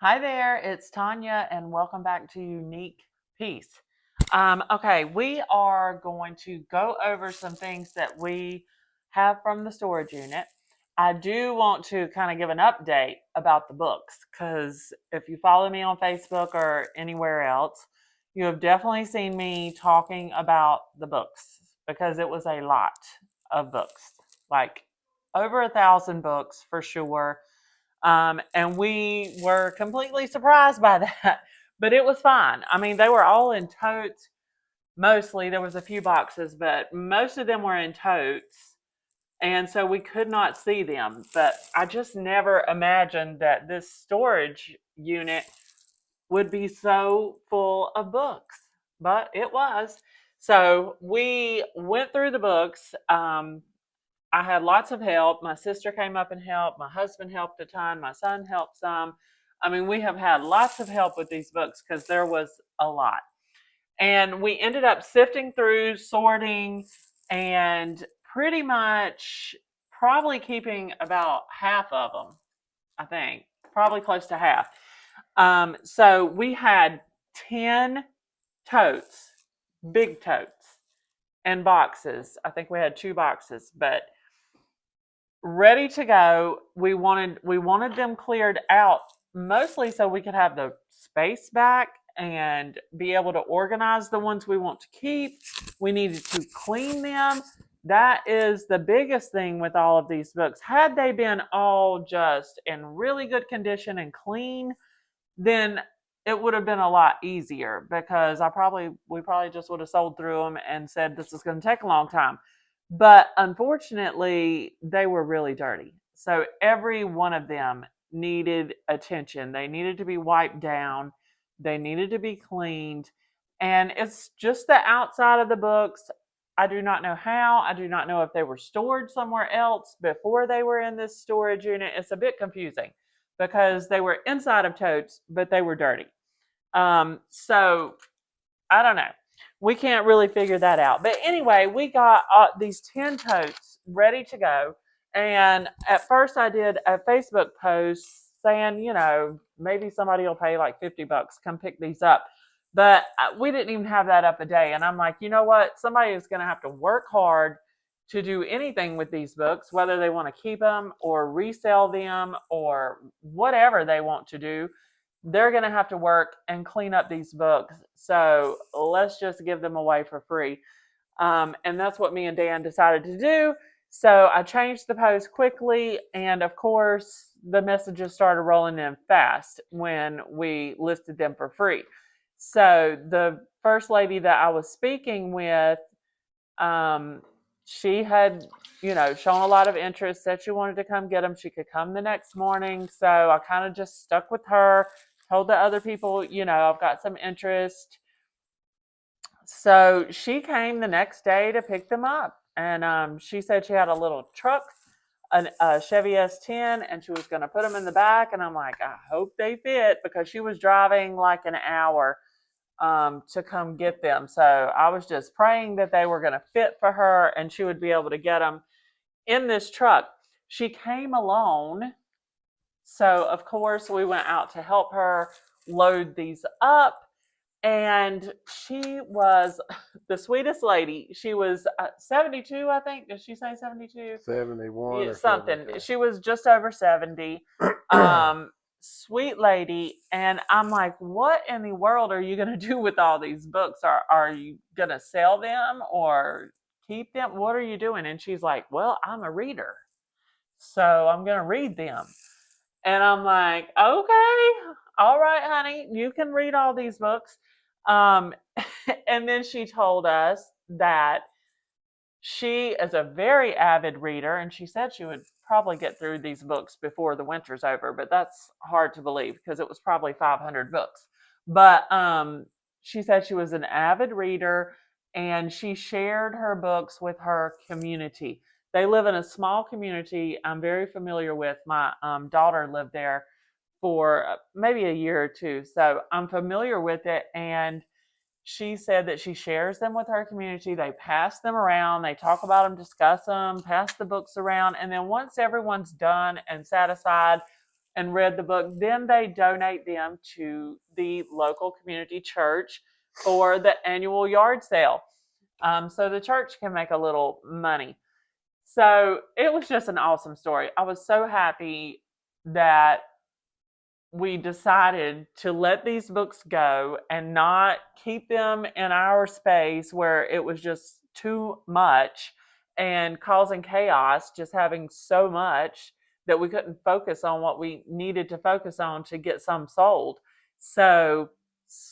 Hi there, it's Tanya, and welcome back to Unique Peace. Okay, we are going to go over some things that we have from the storage unit. I do want to kind of give an update about the books because if you follow me on Facebook or anywhere else, you have definitely seen me talking about the books because it was a lot of books, like over 1,000 books for sure, and we were completely surprised by that, but it was fine. I mean, they were all in totes. Mostly, there was a few boxes, but most of them were in totes. And so we could not see them. But I just never imagined that this storage unit would be so full of books, but it was. So we went through the books. I had lots of help. My sister came up and helped. My husband helped a ton. My son helped some. I mean, we have had lots of help with these books because there was a lot. And we ended up sifting through, sorting, and pretty much probably keeping about half of them, I think, probably close to half. So we had 10 totes, big totes, and boxes. I think we had 2 boxes, but ready to go. We wanted them cleared out mostly so we could have the space back and be able to organize the ones we want to keep. We needed to clean them. That is the biggest thing with all of these books. Had they been all just in really good condition and clean, then it would have been a lot easier because we probably just would have sold through them and said this is going to take a long time. But unfortunately, they were really dirty. So every one of them needed attention. They needed to be wiped down. They needed to be cleaned. And it's just the outside of the books. I do not know how. I do not know if they were stored somewhere else before they were in this storage unit. It's a bit confusing because they were inside of totes, but they were dirty. So I don't know. We can't really figure that out. But anyway, we got these 10 totes ready to go. And at first, I did a Facebook post saying, maybe somebody will pay like $50, come pick these up. But we didn't even have that up a day. And I'm like, you know what? Somebody is going to have to work hard to do anything with these books, whether they want to keep them or resell them or whatever they want to do. They're going to have to work and clean up these books. So let's just give them away for free. And that's what me and Dan decided to do. So I changed the post quickly. And of course, the messages started rolling in fast when we listed them for free. So the first lady that I was speaking with, she had, shown a lot of interest, said she wanted to come get them. She could come the next morning. So I kind of just stuck with her, told the other people, I've got some interest. So she came the next day to pick them up. And she said she had a little truck, a Chevy S10, and she was going to put them in the back. And I'm like, I hope they fit because she was driving like an hour to come get them. So I was just praying that they were going to fit for her and she would be able to get them in this truck. She came alone. So, of course, we went out to help her load these up. And she was the sweetest lady. She was 72, I think. Did she say 72? 71 Yeah, or something something. like She was just over 70. that. Sweet lady. And I'm like, what in the world are you going to do with all these books? Are you going to sell them or keep them? What are you doing? And she's like, well, I'm a reader. So I'm going to read them. And I'm like, okay, all right, honey, you can read all these books. Um, and then she told us that she is a very avid reader, and she said she would probably get through these books before the winter's over, but that's hard to believe because it was probably 500 books. But she said she was an avid reader and she shared her books with her community. They live in a small community I'm very familiar with. My daughter lived there for maybe a year or two, so I'm familiar with it. And she said that she shares them with her community. They pass them around, they talk about them, discuss them, pass the books around. And then once everyone's done and satisfied, and read the book. Then they donate them to the local community church for the annual yard sale. So the church can make a little money. So it was just an awesome story. I was so happy that we decided to let these books go and not keep them in our space where it was just too much and causing chaos, just having so much that we couldn't focus on what we needed to focus on to get some sold. So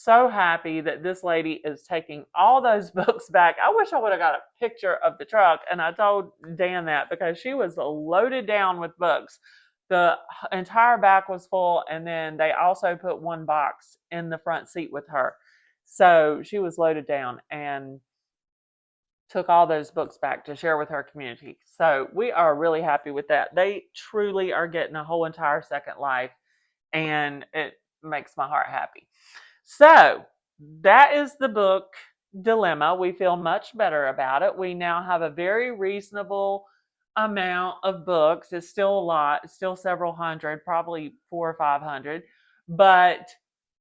happy that this lady is taking all those books back. I wish I would have got a picture of the truck, and I told Dan that because she was loaded down with books. The entire back was full, and then they also put one box in the front seat with her. So she was loaded down and took all those books back to share with her community. So we are really happy with that. They truly are getting a whole entire second life, and it makes my heart happy. So that is the book dilemma. We feel much better about it. We now have a very reasonable amount of books. It's still a lot, it's still several hundred, probably 400 or 500, but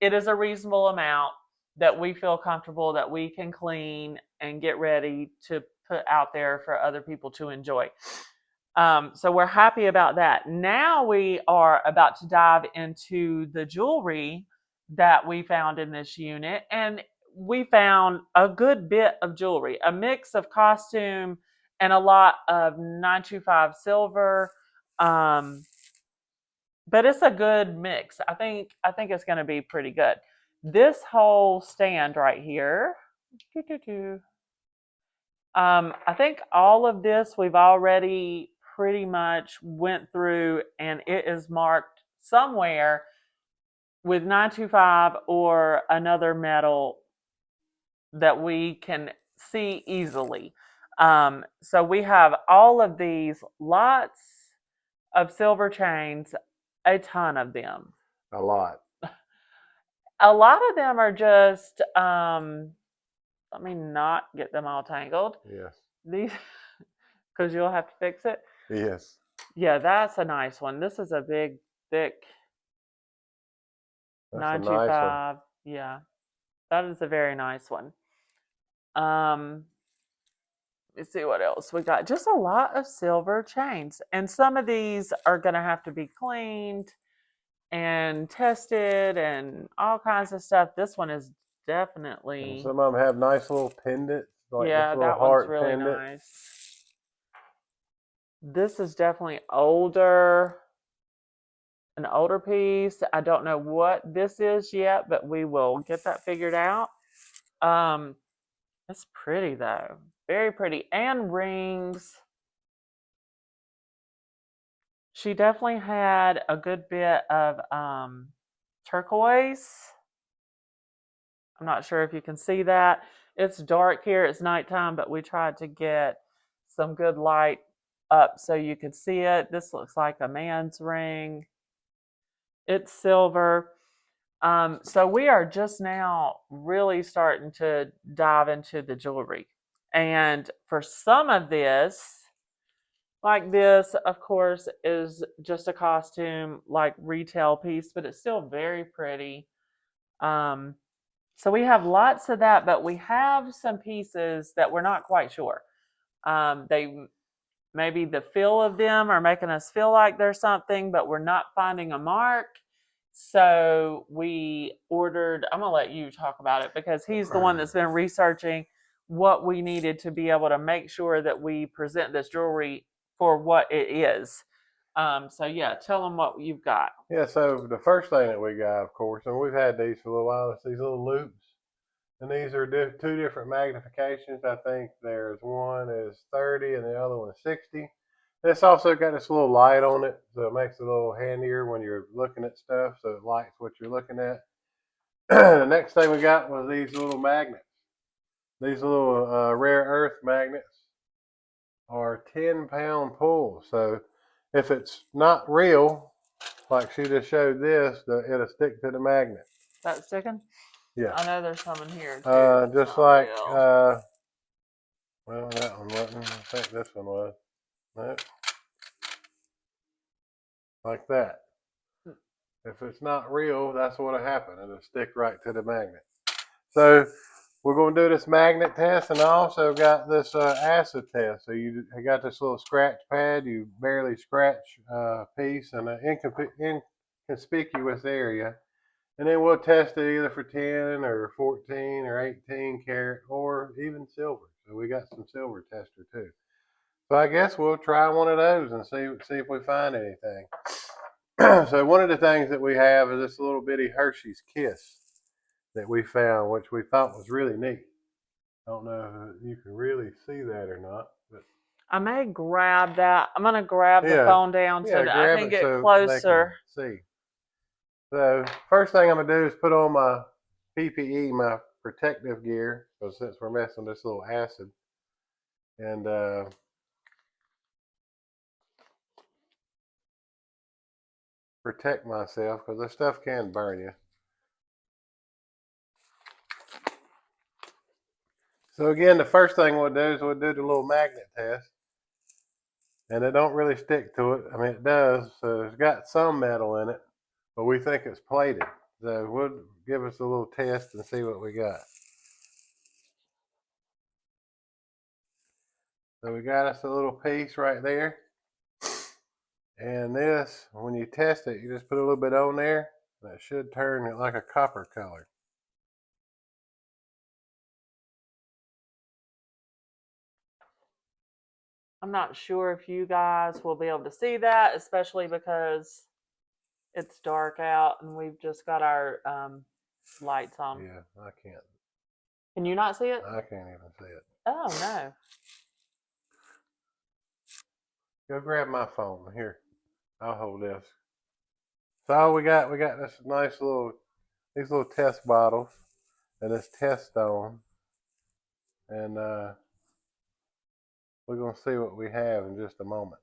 it is a reasonable amount that we feel comfortable that we can clean and get ready to put out there for other people to enjoy. So we're happy about that. Now we are about to dive into the jewelry that we found in this unit. And we found a good bit of jewelry, a mix of costume and a lot of 925 silver. Um, but it's a good mix. I think it's going to be pretty good. This whole stand right here, I think all of this we've already pretty much went through, and it is marked somewhere with 925 or another metal that we can see easily. So we have all of these, lots of silver chains, a ton of them. A lot. A lot of them are just, let me not get them all tangled. Yes. These, because you'll have to fix it. Yes. Yeah, that's a nice one. This is a big, thick That's 925. Nice. Yeah, that is a very nice one. Let's see what else we got. Just a lot of silver chains, and some of these are going to have to be cleaned and tested and all kinds of stuff. This one is definitely. And some of them have nice little pendants, like yeah, this little that one's heart really pendant. nice. This is definitely older. An older piece. I don't know what this is yet, but we will get that figured out. It's pretty though. Very pretty. And rings. She definitely had a good bit of turquoise. I'm not sure if you can see that. It's dark here, it's nighttime, but we tried to get some good light up so you could see it. This looks like a man's ring. It's silver. So we are just now really starting to dive into the jewelry. And for some of this, like this, of course, is just a costume, like retail piece, but it's still very pretty. So we have lots of that, but we have some pieces that we're not quite sure. They maybe the feel of them are making us feel like there's something, but we're not finding a mark. So we ordered, I'm going to let you talk about it because he's the one that's been researching what we needed to be able to make sure that we present this jewelry for what it is. So yeah, tell them what you've got. Yeah, so the first thing that we got, of course, and we've had these for a little while, is these little loops. And these are two different magnifications. I think there's one is 30 and the other one is 60. And it's also got this little light on it, so it makes it a little handier when you're looking at stuff, so it lights what you're looking at. The next thing we got was these little magnets. These little rare earth magnets are 10-pound pulls. So if it's not real, like she just showed this, it'll stick to the magnet. That sticking? Yeah. I know there's some in here too. Just like, well, that one wasn't. I think this one was. No. Like that. If it's not real, that's what'll happen. It'll stick right to the magnet. So we're going to do this magnet test, and I also got this acid test. So I got this little scratch pad. You barely scratch a piece in an inconspicuous area. And then we'll test it either for 10 or 14 or 18 karat or even silver. So we got some silver tester too. So I guess we'll try one of those and see if we find anything. So one of the things that we have is this little bitty Hershey's Kiss that we found, which we thought was really neat. I don't know if you can really see that or not, but I may grab that. I'm gonna grab the yeah, phone down so yeah, that I grab can it get so they can closer. see. So first thing I'm gonna do is put on my PPE, my protective gear, because since we're messing with this little acid, and protect myself because this stuff can burn you. So again, the first thing we'll do is we'll do the little magnet test, and it don't really stick to it. I mean, it does. So it's got some metal in it, but we think it's plated. So we'll give us a little test and see what we got. So we got us a little piece right there. And this, when you test it, you just put a little bit on there, and it should turn it like a copper color. I'm not sure if you guys will be able to see that, especially because it's dark out and we've just got our lights on. Yeah, I can't. Can you not see it? I can't even see it. Oh no. Go grab my phone here. I'll hold this. So we got this nice little these little test bottles and this test stone, and we're gonna see what we have in just a moment.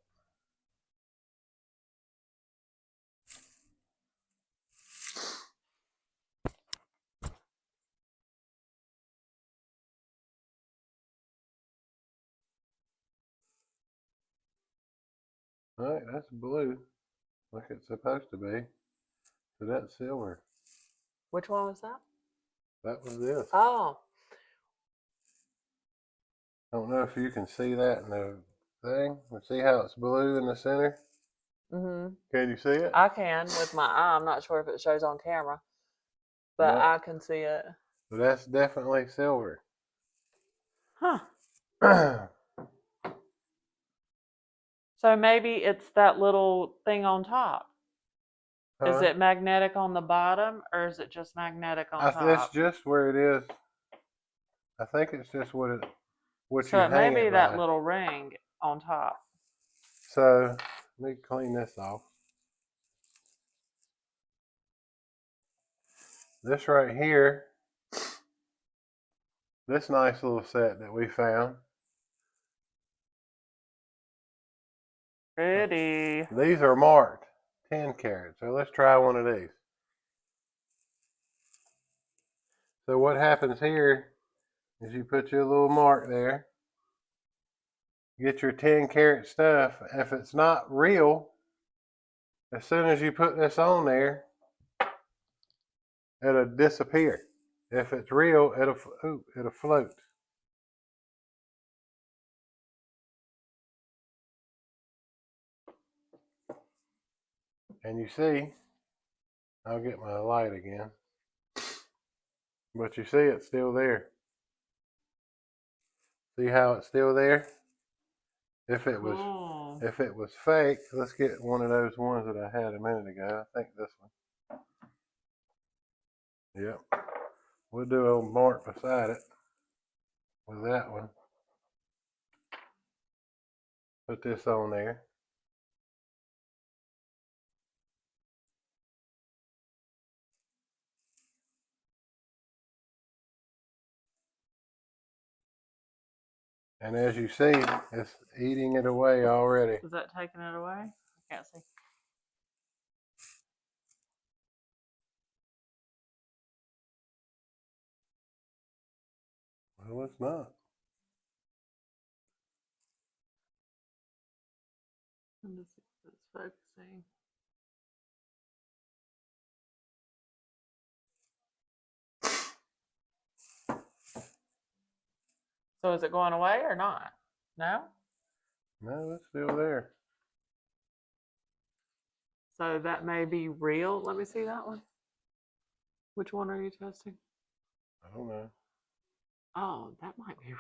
All right, that's blue, like it's supposed to be. So that's silver. Which one was that? That was this. Oh. I don't know if you can see that in the thing. See how it's blue in the center? Mhm. Can you see it? I can with my eye. I'm not sure if it shows on camera, but No. I can see it. So that's definitely silver. Huh. Huh? So maybe it's that little thing on top. Is it magnetic on the bottom or is it just magnetic on It's top? just where it is. I think it's just what So you it may hang be it that by. little ring on top. So let me clean this off. This right here, this nice little set that we found. Pretty. These are marked 10 karat. So let's try one of these. So what happens here is you put your little mark there. Get your 10 karat stuff. If it's not real, as soon as you put this on there, it'll disappear. If it's real, it'll float. And you see, I'll get my light again. But you see it's still there. See how it's still there? If it was Cool. if it was fake, let's get one of those ones that I had a minute ago. I think this one. Yep. We'll do a mark beside it with that one. Put this on there. And as you see, it's eating it away already. Is that taking it away? I can't see. Well, it's not. Let me see if it's focusing. So is it going away or not? No? No, it's still there. So that may be real. Let me see that one. Which one are you testing? I don't know. Oh, that might be real.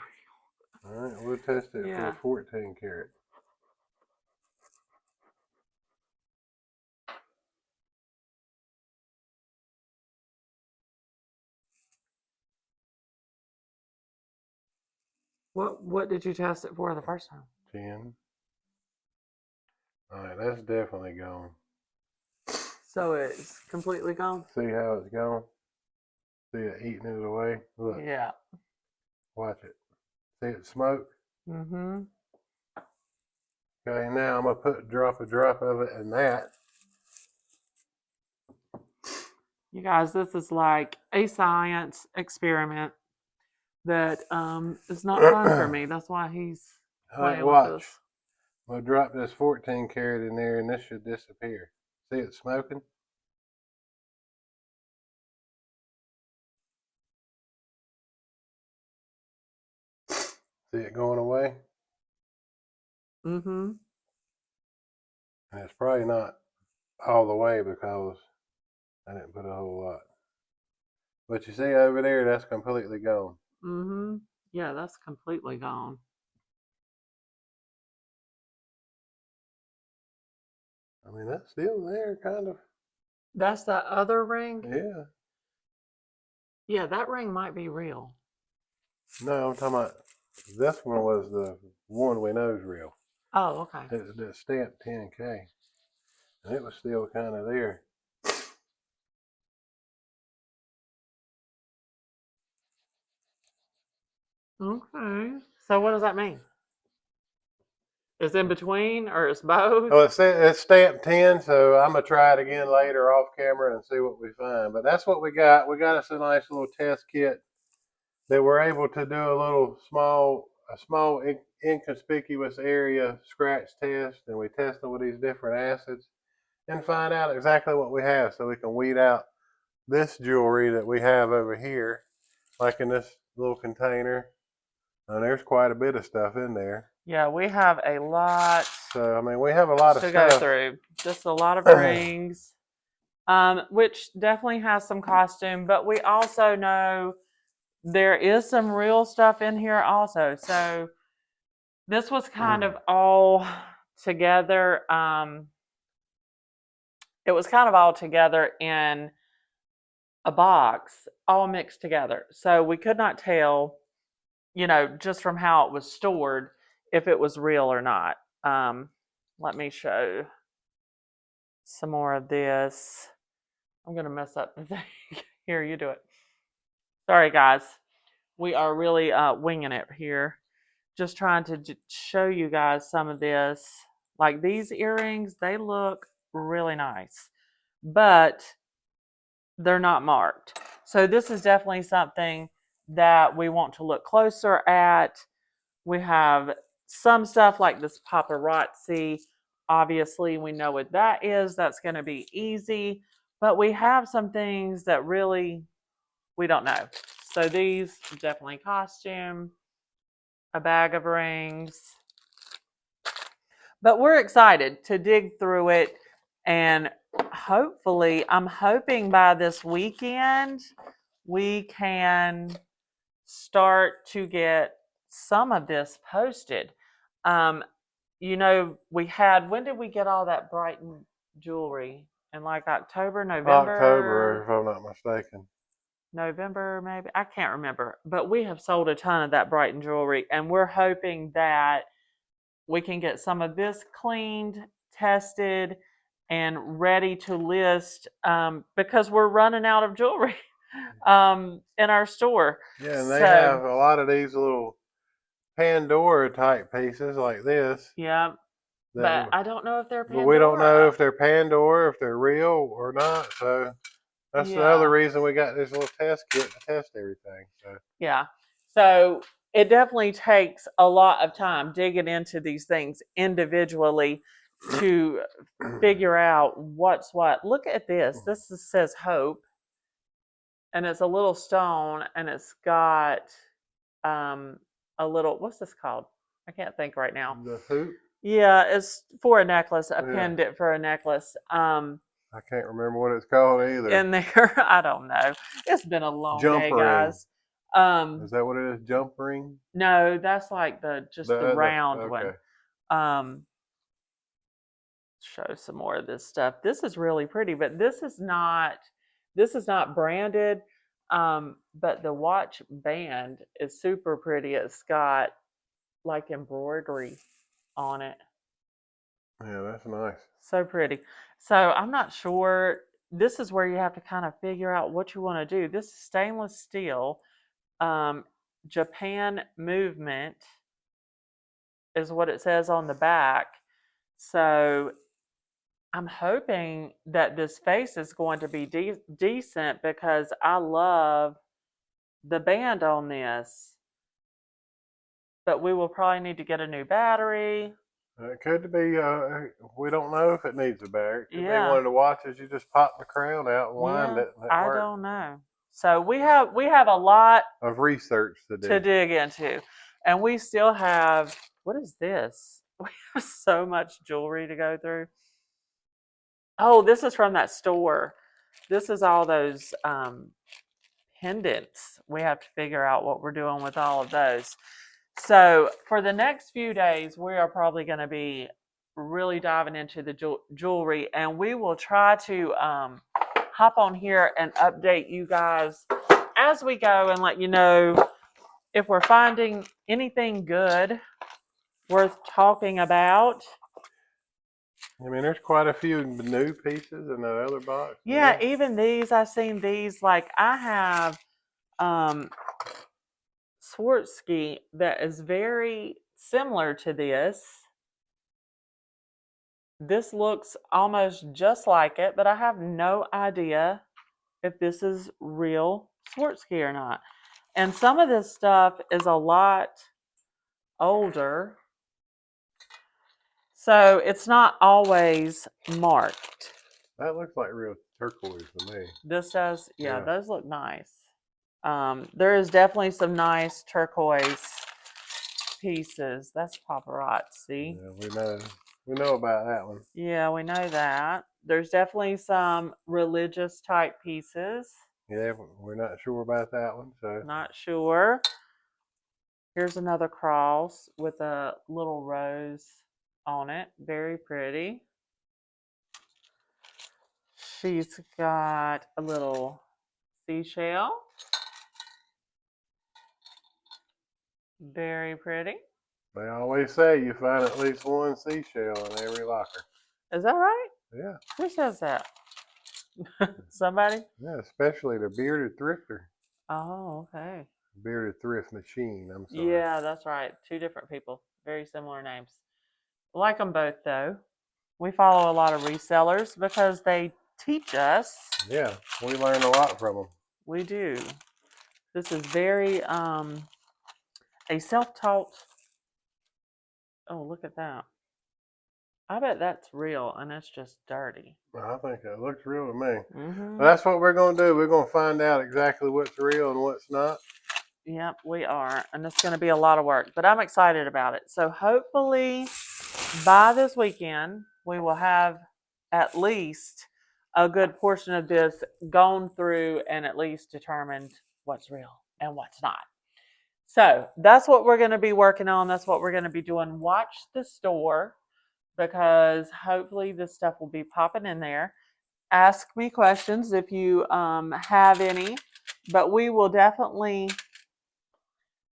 All right, we'll test it for Yeah. 14 karat. What did you test it for the first time? 10. All right, that's definitely gone. So it's completely gone? See how it's gone? See it eating it away? Look, Yeah. watch it. See it smoke? Mm-hmm. Okay, now I'm gonna drop a drop of it in that. You guys, this is like a science experiment that is not fun for me. That's why he's All right, playing with watch. this. I'm gonna drop this 14 karat in there, and this should disappear. See it smoking? See it going away? Mm-hmm. And it's probably not all the way because I didn't put a whole lot. But you see over there, that's completely gone. Mm-hmm. Yeah, that's completely gone. I mean, that's still there, kind of. That's that other ring? Yeah. Yeah, that ring might be real. No, I'm talking about this one was the one we know is real. Oh, okay. It's the stamped 10K. And it was still kind of there. Okay. So what does that mean? It's in between or it's both? Oh, it's stamped 10, so I'm going to try it again later off camera and see what we find. But that's what we got. We got us a nice little test kit that we're able to do a small inconspicuous area scratch test, and we test them with these different acids and find out exactly what we have so we can weed out this jewelry that we have over here, like in this little container. And there's quite a bit of stuff in there. Yeah, we have a lot So, I mean, we have a lot of to go stuff. through. Just a lot of rings, which definitely has some costume, but we also know there is some real stuff in here also. So this was kind of all together. It was kind of all together in a box, all mixed together. So we could not tell, just from how it was stored, if it was real or not. Let me show some more of this. I'm going to mess up the thing. Here, you do it. Sorry, guys. We are really winging it here. Just trying to show you guys some of this. Like these earrings, they look really nice, but they're not marked. So this is definitely something that we want to look closer at. We have some stuff like this paparazzi. Obviously, we know what that is. That's going to be easy. But we have some things that really we don't know. So these definitely costume, a bag of rings. But we're excited to dig through it, and hopefully, I'm hoping by this weekend we can start to get some of this posted. Um, when did we get all that Brighton jewelry? In like October, October, November, if I'm not mistaken. November, maybe. I can't remember. But we have sold a ton of that Brighton jewelry, and we're hoping that we can get some of this cleaned, tested, and ready to list because we're running out of jewelry in our store. Yeah, and they So, have a lot of these little Pandora type pieces like this yeah, but that I don't know if they're but we don't know if Pandora. they're Pandora, if they're real or not. So that's the other Yeah, reason we got this little test kit to test everything. So yeah. So it definitely takes a lot of time digging into these things individually to figure out what's what. Look at this. Says hope, and it's a little stone, and it's got a little, what's this called? I can't think right now. The hoop. Yeah, it's for a necklace, a Yeah, pendant for a necklace. I can't remember what it's called either. In there, I don't know. It's been a long Jump day, ring. guys. Um, Is that what it is? Jump ring? no, that's like just the round one. Okay. Um, show some more of this stuff. This is really pretty, but this is not branded. But the watch band is super pretty. It's got like embroidery on it. Yeah, that's nice. So pretty. So I'm not sure. This is where you have to kind of figure out what you want to do. This is stainless steel. Um, Japan movement is what it says on the back. So I'm hoping that this face is going to be decent because I love the band on this. But we will probably need to get a new battery. It could be. We don't know if it needs a battery. It could be Yeah, one of the watches you just pop the crown out and wind yeah. it, and it I works. don't know. So we have a lot Of research to to do. dig into, and we still have, what is this? We have so much jewelry to go through. Oh, this is from that store. This is all those pendants. We have to figure out what we're doing with all of those. So for the next few days, we are probably going to be really diving into the jewelry, and we will try to hop on here and update you guys as we go and let you know if we're finding anything good worth talking about. I mean, there's quite a few new pieces in that other box. Yeah, even these, I've seen these. Like I have um Swarovski that is very similar to this. This looks almost just like it, but I have no idea if this is real Swarovski or not. And some of this stuff is a lot older, so it's not always marked. That looks like real turquoise to me. This does, yeah, Yeah. those look nice. There is definitely some nice turquoise pieces. That's paparazzi. Yeah, we know. We know about that one. Yeah, we know that. There's definitely some religious type pieces. Yeah, we're not sure about that one. So Not sure. Here's another cross with a little rose on it. Very pretty. She's got a little seashell. Very pretty. they always say you find at least one seashell in every locker. Is that right? Yeah. Who says that? Somebody? Yeah, especially the bearded thrifter. Oh, okay. Bearded thrift machine. I'm sorry. Yeah, that's right. Two different people. Very similar names. Like them both, though. We follow a lot of resellers because they teach us. Yeah, we learn a lot from them. We do. This is very a self-taught. Oh, look at that. I bet that's real and it's just dirty. I think it looks real to me. Mm-hmm. Well, that's what we're going to do. We're going to find out exactly what's real and what's not. Yep, we are. And it's going to be a lot of work, but I'm excited about it. So hopefully by this weekend, we will have at least a good portion of this gone through and at least determined what's real and what's not. So that's what we're going to be working on. That's what we're going to be doing. Watch the store because hopefully this stuff will be popping in there. Ask me questions if you have any, but we will definitely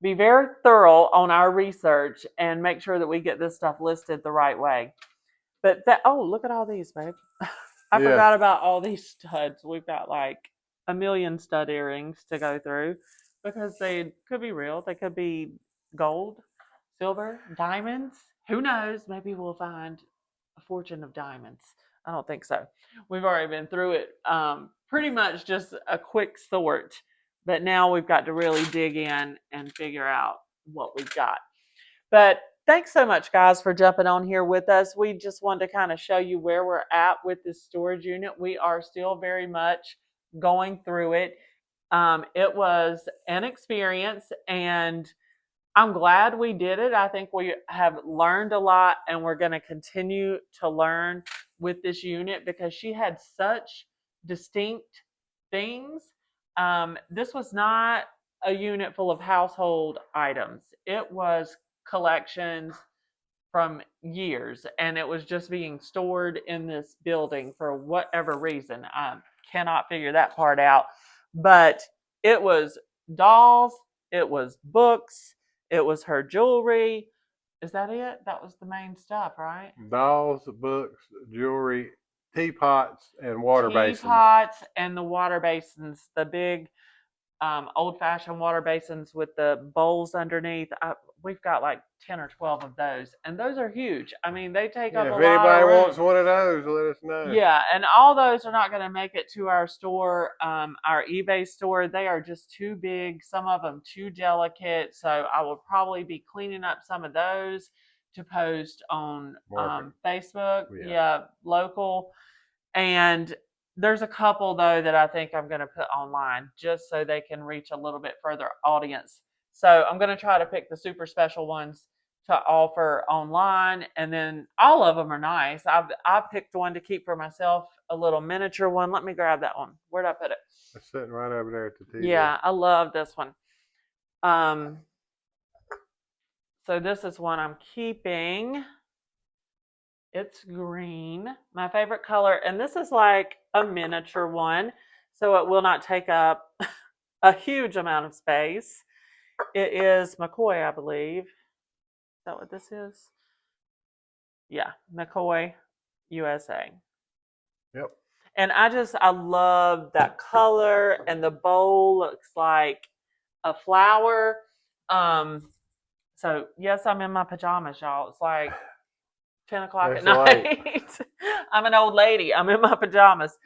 be very thorough on our research and make sure that we get this stuff listed the right way. But oh, look at all these, babe. I Yeah. forgot about all these studs. We've got like a million stud earrings to go through because they could be real. They could be gold, silver, diamonds. Who knows? Maybe we'll find a fortune of diamonds. I don't think so. We've already been through it. Pretty much just a quick sort, but now we've got to really dig in and figure out what we've got. But thanks so much, guys, for jumping on here with us. We just wanted to kind of show you where we're at with this storage unit. We are still very much going through it. It was an experience, and I'm glad we did it. I think we have learned a lot, and we're going to continue to learn with this unit because she had such distinct things. This was not a unit full of household items, it was collections from years, and it was just being stored in this building for whatever reason. I cannot figure that part out. But it was dolls, it was books, it was her jewelry. Is that it? That was the main stuff, right? Dolls, books, jewelry, teapots, and water basins. Teapots and the water basins, the big old-fashioned water basins with the bowls underneath. We've got like 10 or 12 of those, and those are huge. I mean, they take up Yeah, a if lot of anybody wants room. one of those, let us know. Yeah, and all those are not going to make it to our store, our eBay store. They are just too big, some of them too delicate. So I will probably be cleaning up some of those to post on Market. Facebook. Yeah. Yeah, local. And there's a couple though that I think I'm going to put online just so they can reach a little bit further audience. So I'm going to try to pick the super special ones to offer online, and then all of them are nice. I picked one to keep for myself, a little miniature one. Let me grab that one. Where'd I put it? It's sitting right over there at the TV. Yeah, I love this one. So this is one I'm keeping. It's green, my favorite color, and this is like a miniature one, so it will not take up a huge amount of space. It is McCoy, I believe. Is that what this is? Yeah, McCoy, USA. Yep. And I love that color, and the bowl looks like a flower. So yes, I'm in my pajamas, y'all. It's like 10 o'clock at It's night. late. I'm an old lady. I'm in my pajamas.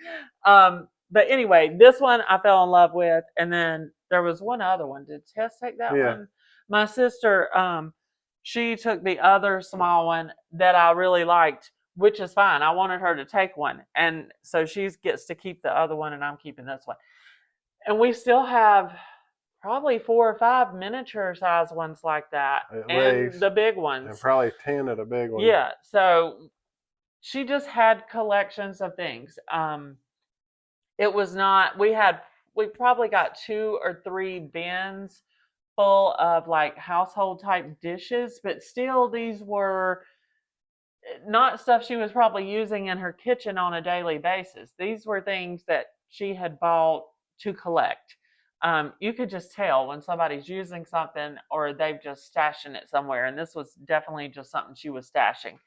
But anyway, this one I fell in love with. And then there was one other one. Did Tess take that Yeah. one? My sister, she took the other small one that I really liked, which is fine. I wanted her to take one. And so she gets to keep the other one, and I'm keeping this one. And we still have probably 4 or 5 miniature size ones like that, At and least. the big And ones. probably 10 of the big ones. Yeah. So she just had collections of things. It was not. We probably got 2 or 3 bins full of like household type dishes, but still these were not stuff she was probably using in her kitchen on a daily basis. These were things that she had bought to collect. You could just tell when somebody's using something or they've just stashing it somewhere, and this was definitely just something she was stashing.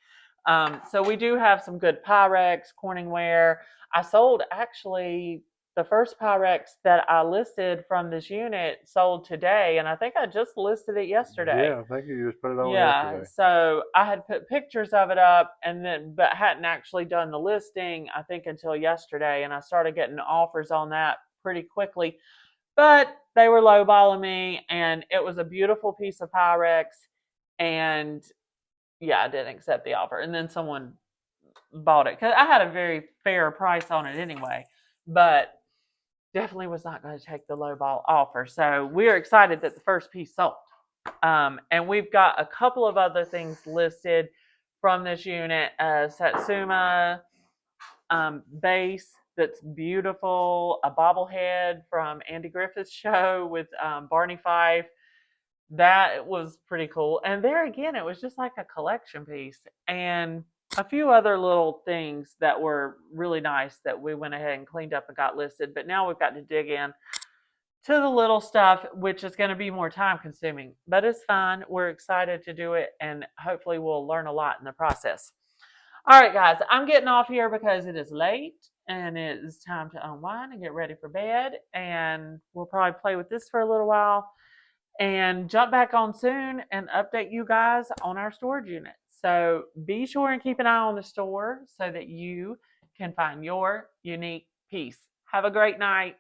So we do have some good Pyrex, Corningware. I sold actually the first Pyrex that I listed from this unit sold today, and I think I just listed it yesterday. Yeah, I think you just put it on Yeah, yesterday. so I had put pictures of it up and then but hadn't actually done the listing I think until yesterday, and I started getting offers on that pretty quickly. But they were lowballing me, and it was a beautiful piece of Pyrex, and yeah, I didn't accept the offer. And then someone bought it because I had a very fair price on it anyway, but definitely was not going to take the lowball offer. So we're excited that the first piece sold. And we've got a couple of other things listed from this unit. Satsuma base that's beautiful, a bobblehead from Andy Griffith's show with Barney Fife. That was pretty cool. And there again, it was just like a collection piece. And a few other little things that were really nice that we went ahead and cleaned up and got listed. But now we've got to dig in to the little stuff, which is going to be more time consuming, but it's fine. We're excited to do it, and hopefully we'll learn a lot in the process. All right, guys, I'm getting off here because it is late and it is time to unwind and get ready for bed, and we'll probably play with this for a little while and jump back on soon and update you guys on our storage unit. So be sure and keep an eye on the store so that you can find your unique piece. Have a great night.